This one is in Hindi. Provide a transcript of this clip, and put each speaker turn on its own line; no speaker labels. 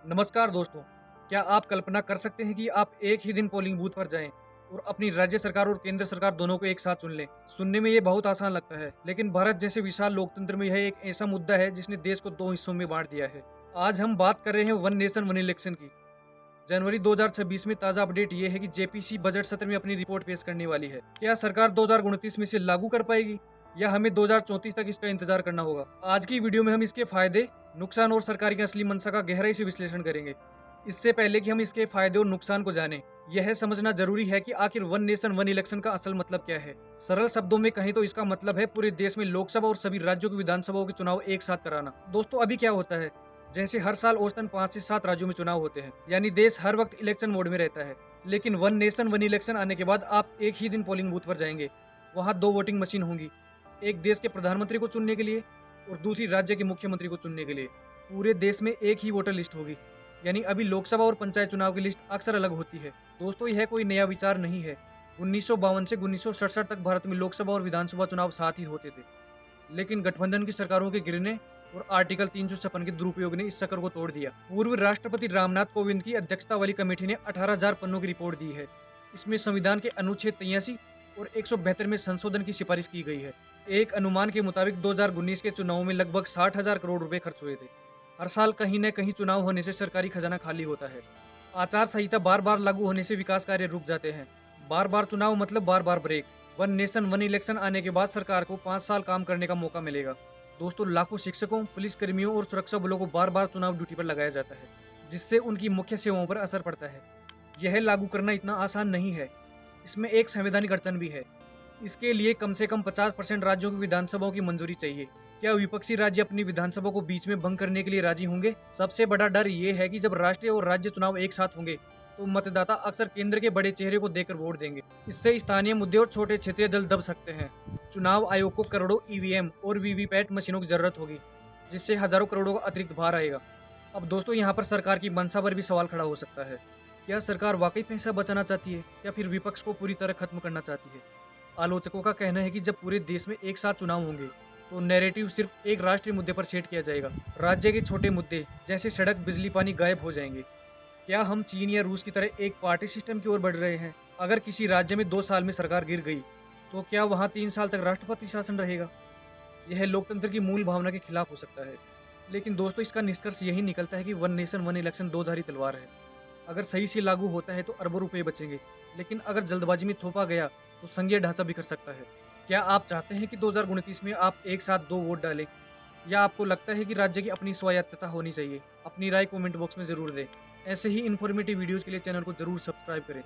नमस्कार दोस्तों, क्या आप कल्पना कर सकते हैं कि आप एक ही दिन पोलिंग बूथ पर जाएं और अपनी राज्य सरकार और केंद्र सरकार दोनों को एक साथ चुन लें? सुनने में ये बहुत आसान लगता है, लेकिन भारत जैसे विशाल लोकतंत्र में यह एक ऐसा मुद्दा है जिसने देश को दो हिस्सों में बांट दिया है। आज हम बात कर रहे हैं वन नेशन वन इलेक्शन की। जनवरी 2026 में ताज़ा अपडेट ये है कि जेपीसी बजट सत्र में अपनी रिपोर्ट पेश करने वाली है। क्या सरकार 2029 में इसे लागू कर पाएगी या हमें 2034 तक इसका इंतजार करना होगा? आज की वीडियो में हम इसके फायदे, नुकसान और सरकार की असली मंशा का गहराई से विश्लेषण करेंगे। इससे पहले कि हम इसके फायदे और नुकसान को जानें, यह समझना जरूरी है कि आखिर वन नेशन वन इलेक्शन का असल मतलब क्या है। सरल शब्दों में कहें तो इसका मतलब है पूरे देश में लोकसभा और सभी राज्यों की विधानसभाओं के चुनाव एक साथ कराना। दोस्तों, अभी क्या होता है, जैसे हर साल औसतन 5 से 7 राज्यों में चुनाव होते हैं, यानी देश हर वक्त इलेक्शन मोड में रहता है। लेकिन वन नेशन वन इलेक्शन आने के बाद आप एक ही दिन पोलिंग बूथ पर जाएंगे। वहाँ दो वोटिंग मशीन होंगी, एक देश के प्रधानमंत्री को चुनने के लिए और दूसरी राज्य के मुख्यमंत्री को चुनने के लिए। पूरे देश में एक ही वोटर लिस्ट होगी, यानी अभी लोकसभा और पंचायत चुनाव की लिस्ट अक्सर अलग होती है। दोस्तों, यह कोई नया विचार नहीं है। 1952 से 1967 तक भारत में लोकसभा और विधानसभा चुनाव साथ ही होते थे, लेकिन गठबंधन की सरकारों के गिरने और आर्टिकल 356 के दुरुपयोग ने इस चक्र को तोड़ दिया। पूर्व राष्ट्रपति रामनाथ कोविंद की अध्यक्षता वाली कमेटी ने 18,000 पन्नों की रिपोर्ट दी है। इसमें संविधान के अनुच्छेद 83 और 172 में संशोधन की सिफारिश की गई है। एक अनुमान के मुताबिक 2019 के चुनाव में लगभग 60,000 करोड़ रुपए खर्च हुए थे। हर साल कहीं न कहीं चुनाव होने से सरकारी खजाना खाली होता है। आचार संहिता बार बार लागू होने से विकास कार्य रुक जाते हैं। बार बार चुनाव मतलब बार बार break. One nation one election आने के बाद सरकार को 5 साल काम करने का मौका मिलेगा। दोस्तों, लाखों शिक्षकों, पुलिसकर्मियों और सुरक्षा बलों को बार बार चुनाव ड्यूटी पर लगाया जाता है, जिससे उनकी मुख्य सेवाओं पर असर पड़ता है। यह लागू करना इतना आसान नहीं है, इसमें एक संवैधानिक अड़चन भी है। इसके लिए कम से कम 50% राज्यों की विधानसभाओं की मंजूरी चाहिए। क्या विपक्षी राज्य अपनी विधानसभा को बीच में भंग करने के लिए राजी होंगे? सबसे बड़ा डर ये है कि जब राष्ट्रीय और राज्य चुनाव एक साथ होंगे तो मतदाता अक्सर केंद्र के बड़े चेहरे को देखकर वोट देंगे। इससे स्थानीय मुद्दे और छोटे क्षेत्रीय दल दब सकते हैं। चुनाव आयोग को करोड़ों ईवीएम और वीवीपैट मशीनों की जरूरत होगी, जिससे हजारों करोड़ों का अतिरिक्त भार आएगा। अब दोस्तों, यहाँ पर सरकार की मंशा पर भी सवाल खड़ा हो सकता है। क्या सरकार वाकई पैसा बचाना चाहती है या फिर विपक्ष को पूरी तरह खत्म करना चाहती है? आलोचकों का कहना है कि जब पूरे देश में एक साथ चुनाव होंगे तो नैरेटिव सिर्फ एक राष्ट्रीय मुद्दे पर सेट किया जाएगा। राज्य के छोटे मुद्दे जैसे सड़क, बिजली, पानी गायब हो जाएंगे। क्या हम चीन या रूस की तरह एक पार्टी सिस्टम की ओर बढ़ रहे हैं? अगर किसी राज्य में 2 साल में सरकार गिर गई तो क्या वहाँ 3 साल तक राष्ट्रपति शासन रहेगा? यह लोकतंत्र की मूल भावना के खिलाफ हो सकता है। लेकिन दोस्तों, इसका निष्कर्ष यही निकलता है कि वन नेशन वन इलेक्शन दो धारी तलवार है। अगर सही से लागू होता है तो अरबों रुपए बचेंगे, लेकिन अगर जल्दबाजी में थोपा गया तो संघीय ढांचा बिखर सकता है। क्या आप चाहते हैं कि 2029 में आप एक साथ 2 वोट डालें, या आपको लगता है कि राज्य की अपनी स्वायत्तता होनी चाहिए? अपनी राय कमेंट बॉक्स में जरूर दें। ऐसे ही इन्फॉर्मेटिव वीडियोस के लिए चैनल को जरूर सब्सक्राइब करें।